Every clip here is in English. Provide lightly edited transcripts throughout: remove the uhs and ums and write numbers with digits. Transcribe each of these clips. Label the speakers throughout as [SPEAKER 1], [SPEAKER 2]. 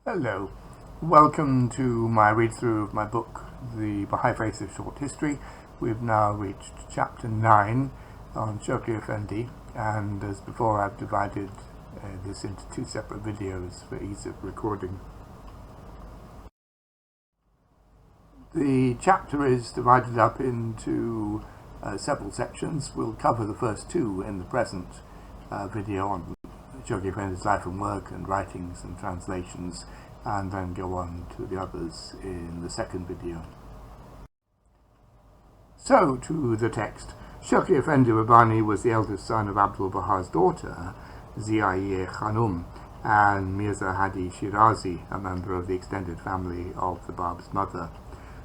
[SPEAKER 1] Hello, welcome to my read-through of my book, The Baha'i Faith of Short History. We've now reached chapter 9 on Shoghi Effendi, and as before I've divided this into two separate videos for ease of recording. The chapter is divided up into several sections. We'll cover the first two in the present video on Shoghi Effendi's life and work and writings and translations, and then go on to the others in the second video. So, to the text. Shoghi Effendi Rabbani was the eldest son of Abdul Baha's daughter, Ziya Khanum, and Mirza Hadi Shirazi, a member of the extended family of the Bab's mother.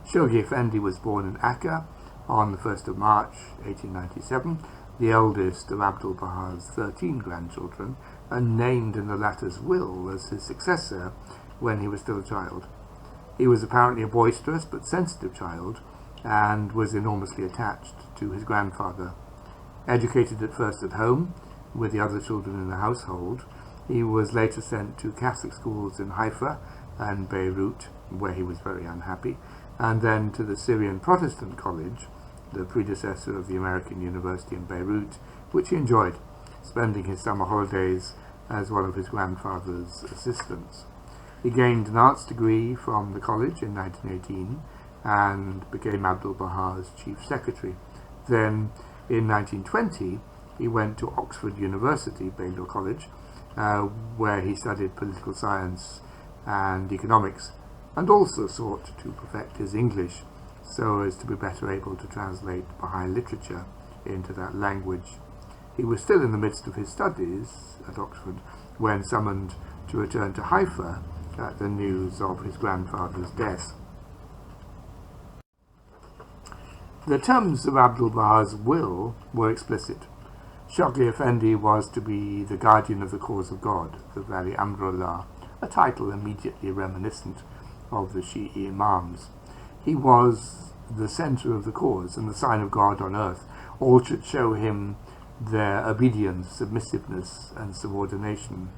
[SPEAKER 1] Shoghi Effendi was born in Akka on the 1st of March 1897, the eldest of Abdul Baha's 13 grandchildren, and named in the latter's will as his successor when he was still a child. He was apparently a boisterous but sensitive child, and was enormously attached to his grandfather. Educated at first at home, with the other children in the household, he was later sent to Catholic schools in Haifa and Beirut, where he was very unhappy, and then to the Syrian Protestant College, the predecessor of the American University in Beirut, which he enjoyed, spending his summer holidays as one of his grandfather's assistants. He gained an arts degree from the college in 1918 and became Abdul Baha's chief secretary. Then, in 1920, he went to Oxford University, Balliol College, where he studied political science and economics, and also sought to perfect his English so as to be better able to translate Baha'i literature into that language. He was still in the midst of his studies at Oxford when summoned to return to Haifa at the news of his grandfather's death. The terms of Abdul Baha's will were explicit. Shoghi Effendi was to be the guardian of the cause of God, the Vali Amrullah, a title immediately reminiscent of the Shi'i Imams. He was the centre of the cause and the sign of God on earth. All should show him their obedience, submissiveness, and subordination.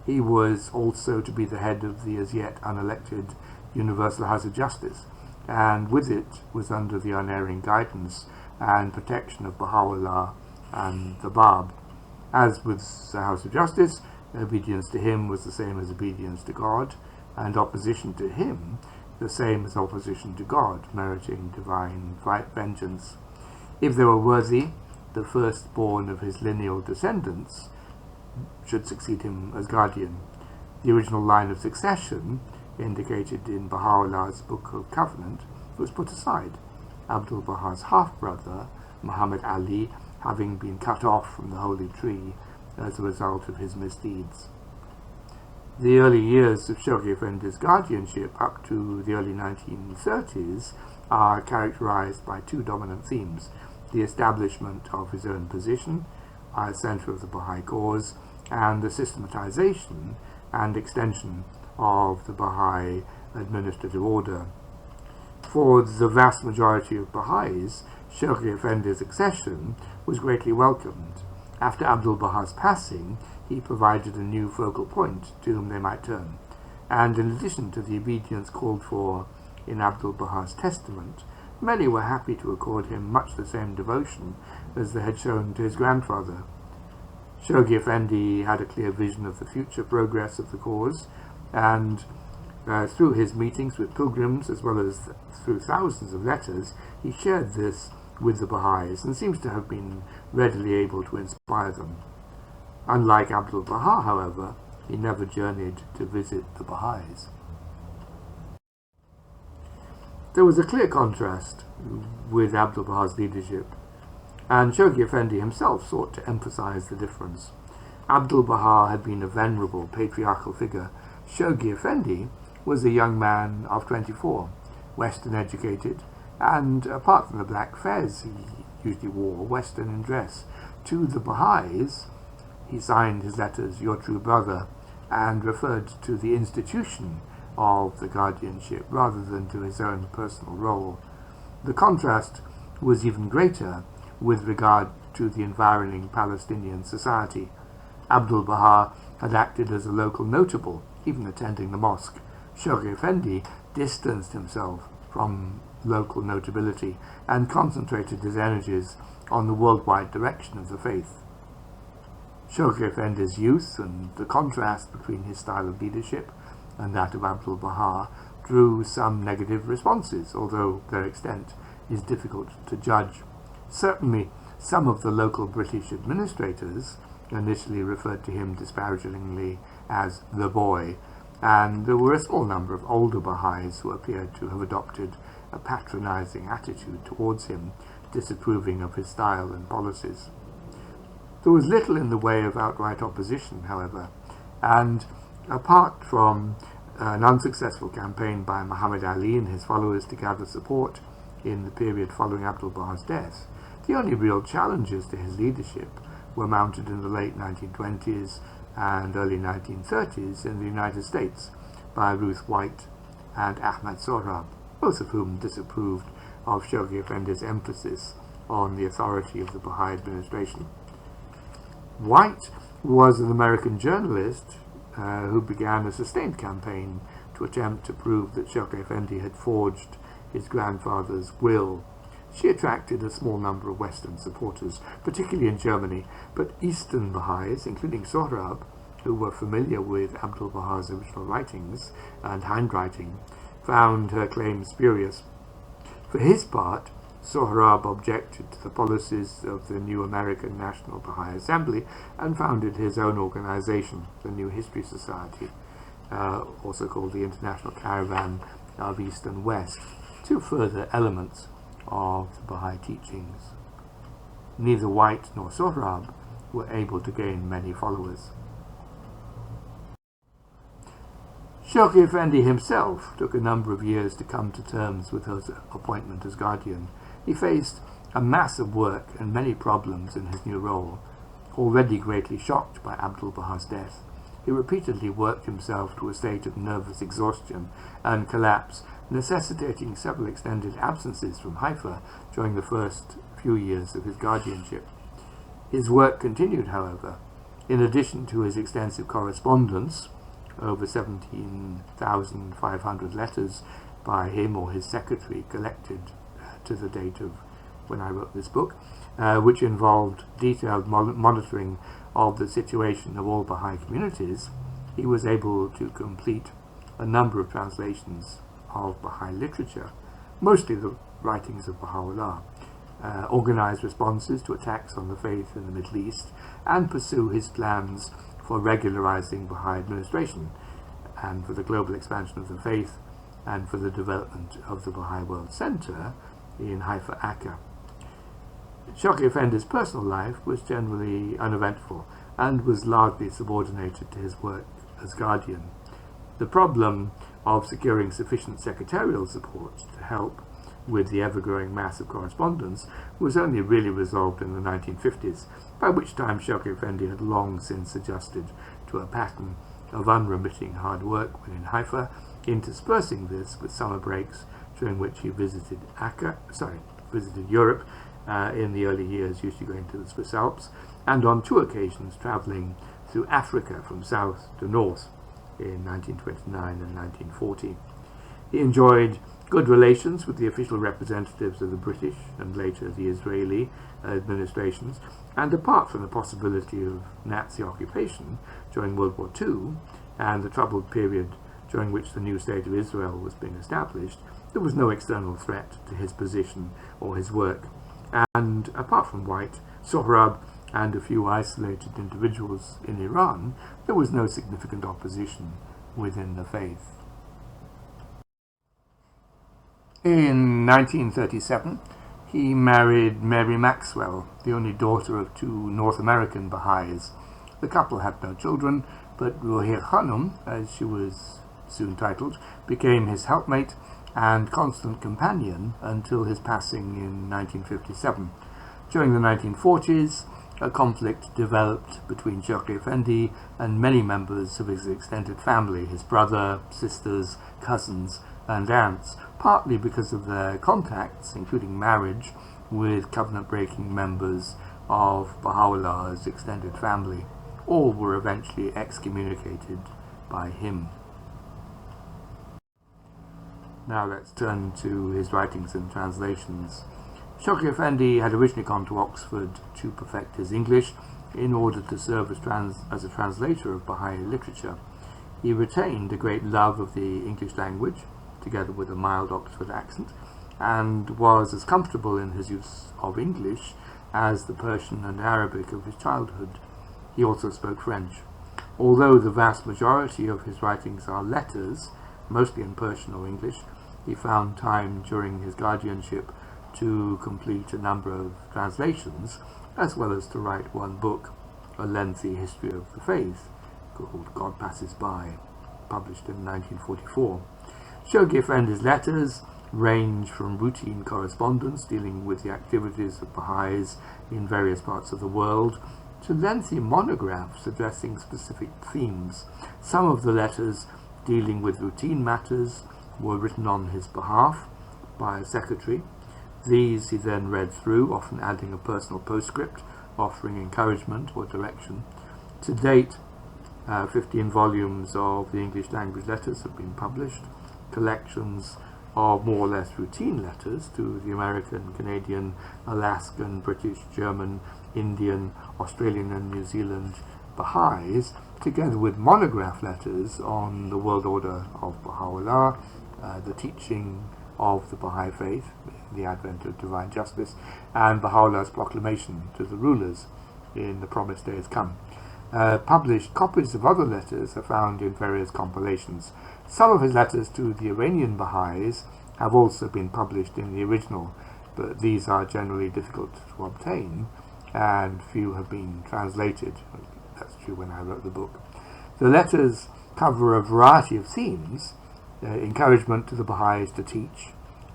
[SPEAKER 1] He was also to be the head of the as yet unelected Universal House of Justice, and with it was under the unerring guidance and protection of Baha'u'llah and the Bab. As with the House of Justice, obedience to him was the same as obedience to God, and opposition to him the same as opposition to God, meriting divine vengeance. If they were worthy, the firstborn of his lineal descendants should succeed him as guardian. The original line of succession, indicated in Baha'u'llah's Book of Covenant, was put aside, Abdul Baha's half-brother, Muhammad Ali, having been cut off from the holy tree as a result of his misdeeds. The early years of Shoghi Effendi's guardianship up to the early 1930s are characterized by two dominant themes: the establishment of his own position as centre of the Baha'i cause, and the systematization and extension of the Baha'i administrative order. For the vast majority of Baha'is, Shoghi Effendi's accession was greatly welcomed. After Abdul Baha's passing, he provided a new focal point to whom they might turn, and in addition to the obedience called for in Abdul Baha's testament, many were happy to accord him much the same devotion as they had shown to his grandfather. Shoghi Effendi had a clear vision of the future progress of the cause, and through his meetings with pilgrims, as well as through thousands of letters, he shared this with the Baha'is and seems to have been readily able to inspire them. Unlike Abdul Baha, however, he never journeyed to visit the Baha'is. There was a clear contrast with Abdul Baha's leadership, and Shoghi Effendi himself sought to emphasize the difference. Abdul Baha had been a venerable patriarchal figure. Shoghi Effendi was a young man of 24, Western educated, and apart from the black fez he usually wore, Western in dress. To the Baha'is, he signed his letters "Your True Brother" and referred to the institution of the guardianship rather than to his own personal role. The contrast was even greater with regard to the environing Palestinian society. Abdul Baha had acted as a local notable even attending the mosque. Shoghi Effendi distanced himself from local notability and concentrated his energies on the worldwide direction of the faith. Shoghi Effendi's youth and the contrast between his style of leadership and that of Abdul Baha drew some negative responses, although their extent is difficult to judge. Certainly, some of the local British administrators initially referred to him disparagingly as the boy, and there were a small number of older Baha'is who appeared to have adopted a patronizing attitude towards him, disapproving of his style and policies. There was little in the way of outright opposition, however, and apart from an unsuccessful campaign by Muhammad Ali and his followers to gather support in the period following Abdul Baha's death, the only real challenges to his leadership were mounted in the late 1920s and early 1930s in the United States by Ruth White and Ahmad Sohrab, both of whom disapproved of Shoghi Effendi's emphasis on the authority of the Baha'i administration. White was an American journalist who began a sustained campaign to attempt to prove that Shoghi Effendi had forged his grandfather's will. She attracted a small number of Western supporters, particularly in Germany, but Eastern Baha'is, including Sohrab, who were familiar with Abdul Baha's original writings and handwriting, found her claims spurious. For his part, Sohrab objected to the policies of the new American National Baha'i Assembly and founded his own organization, the New History Society, also called the International Caravan of East and West, two further elements of the Baha'i teachings. Neither White nor Sohrab were able to gain many followers. Shoghi Effendi himself took a number of years to come to terms with his appointment as guardian. He faced a mass of work and many problems in his new role. Already greatly shocked by Abdul Baha's death, he repeatedly worked himself to a state of nervous exhaustion and collapse, necessitating several extended absences from Haifa during the first few years of his guardianship. His work continued, however. In addition to his extensive correspondence, over 17,500 letters by him or his secretary collected to the date of when I wrote this book, which involved detailed monitoring of the situation of all Baha'i communities, he was able to complete a number of translations of Baha'i literature, mostly the writings of Baha'u'llah, organize responses to attacks on the faith in the Middle East, and pursue his plans for regularizing Baha'i administration, and for the global expansion of the faith, and for the development of the Baha'i World Center in Haifa, Akka. Shoghi Effendi's personal life was generally uneventful and was largely subordinated to his work as guardian. The problem of securing sufficient secretarial support to help with the ever-growing mass of correspondence was only really resolved in the 1950s, by which time Shoghi Effendi had long since adjusted to a pattern of unremitting hard work when in Haifa, interspersing this with summer breaks during which he visited Europe in the early years, usually going to the Swiss Alps, and on two occasions travelling through Africa from south to north in 1929 and 1940. He enjoyed good relations with the official representatives of the British and later the Israeli administrations, and apart from the possibility of Nazi occupation during World War II and the troubled period during which the new state of Israel was being established, there was no external threat to his position or his work. And apart from White, Sohrab, and a few isolated individuals in Iran, there was no significant opposition within the faith. In 1937, he married Mary Maxwell, the only daughter of two North American Baha'is. The couple had no children, but Ruhir Khanum, as she was soon titled, became his helpmate and constant companion until his passing in 1957. During the 1940s, a conflict developed between Shoghi Effendi and many members of his extended family, his brother, sisters, cousins, and aunts, partly because of their contacts, including marriage, with covenant-breaking members of Baha'u'llah's extended family. All were eventually excommunicated by him. Now let's turn to his writings and translations. Shoghi Effendi had originally gone to Oxford to perfect his English in order to serve as a translator of Baha'i literature. He retained a great love of the English language, together with a mild Oxford accent, and was as comfortable in his use of English as the Persian and Arabic of his childhood. He also spoke French. Although the vast majority of his writings are letters, mostly in Persian or English, he found time during his guardianship to complete a number of translations, as well as to write one book, a lengthy history of the faith, called God Passes By, published in 1944. Shoghi Effendi's letters range from routine correspondence dealing with the activities of Baha'is in various parts of the world to lengthy monographs addressing specific themes. Some of the letters dealing with routine matters were written on his behalf by a secretary. These he then read through, often adding a personal postscript offering encouragement or direction. To date, 15 volumes of the English language letters have been published, collections of more or less routine letters to the American, Canadian, Alaskan, British, German, Indian, Australian and New Zealand Baha'is, together with monograph letters on the world order of Baha'u'llah, the teaching of the Baha'i faith, the advent of divine justice, and Baha'u'llah's proclamation to the rulers in the promised days come. Published copies of other letters are found in various compilations. Some of his letters to the Iranian Baha'is have also been published in the original, but these are generally difficult to obtain, and few have been translated. That's true when I wrote the book. The letters cover a variety of themes: encouragement to the Baha'is to teach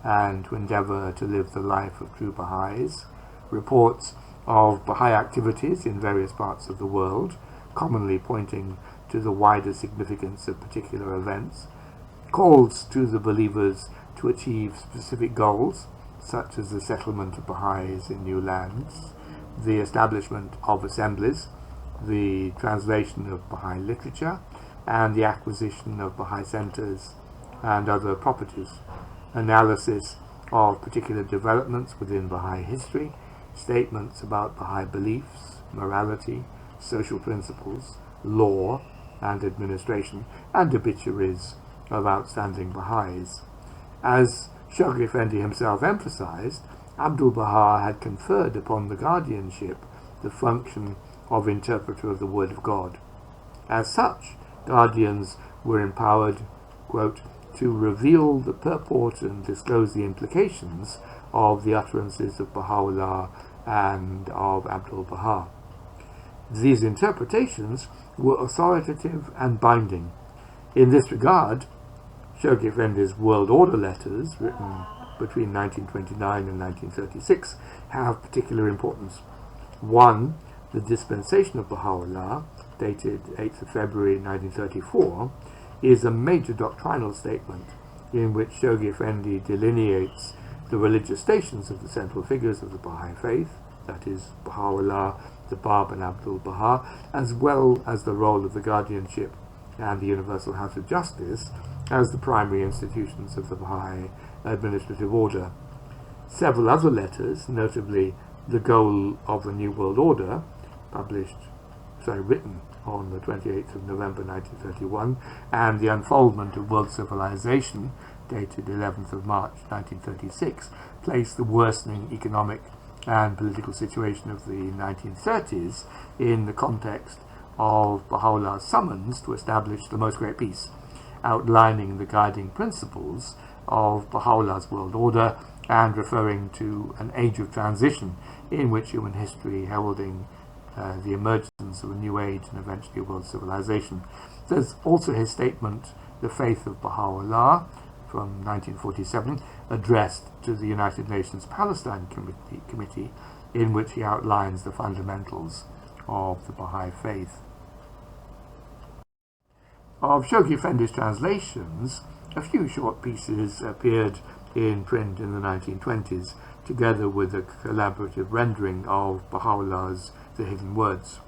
[SPEAKER 1] and to endeavor to live the life of true Baha'is, reports of Baha'i activities in various parts of the world, commonly pointing to the wider significance of particular events, calls to the believers to achieve specific goals, such as the settlement of Baha'is in new lands, the establishment of assemblies, the translation of Baha'i literature, and the acquisition of Baha'i centers and other properties, analysis of particular developments within Baha'i history, statements about Baha'i beliefs, morality, social principles, law and administration, and obituaries of outstanding Baha'is. As Shoghi Effendi himself emphasized, Abdu'l-Baha had conferred upon the guardianship the function of interpreter of the Word of God. As such, guardians were empowered, quote, to reveal the purport and disclose the implications of the utterances of Baha'u'llah and of Abdu'l-Baha. These interpretations were authoritative and binding. In this regard, Shoghi Effendi's World Order letters, written between 1929 and 1936, have particular importance. 1. The dispensation of Baha'u'llah, dated 8th of February 1934, is a major doctrinal statement in which Shoghi Effendi delineates the religious stations of the central figures of the Baha'i faith, that is, Baha'u'llah, the Bab and Abdu'l-Baha, as well as the role of the guardianship and the Universal House of Justice as the primary institutions of the Baha'i administrative order. Several other letters, notably The Goal of the New World Order, written on the 28th of November 1931, and The Unfoldment of World Civilization, dated 11th of March 1936, place the worsening economic and political situation of the 1930s in the context of Baha'u'llah's summons to establish the Most Great Peace, outlining the guiding principles of Baha'u'llah's world order and referring to an age of transition in which human history heralding the emergence of a new age and eventually world civilization. There's also his statement, The Faith of Baha'u'llah, from 1947, addressed to the United Nations Palestine Committee, in which he outlines the fundamentals of the Baha'i faith. Of Shoghi Effendi's translations, a few short pieces appeared in print in the 1920s, together with a collaborative rendering of Baha'u'llah's The Hidden Words.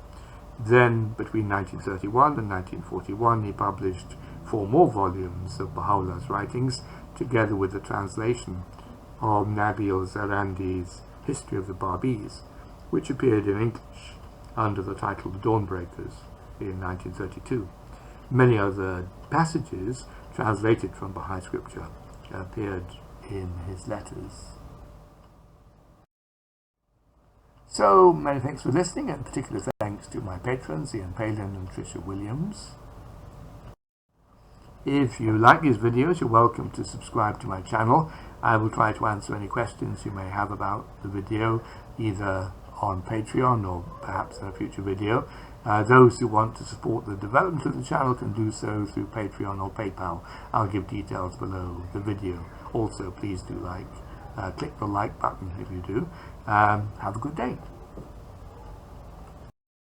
[SPEAKER 1] Then, between 1931 and 1941, he published 4 more volumes of Baha'u'llah's writings, together with the translation of Nabil Zarandi's History of the Babis, which appeared in English under the title The Dawnbreakers in 1932. Many other passages translated from Baha'i scripture appeared in his letters. So, many thanks for listening, and particular thanks to my patrons, Ian Palin and Tricia Williams. If you like these videos, you're welcome to subscribe to my channel. I will try to answer any questions you may have about the video, either on Patreon or perhaps in a future video. Those who want to support the development of the channel can do so through Patreon or PayPal. I'll give details below the video. Also, please do click the like button if you do. Have a good day.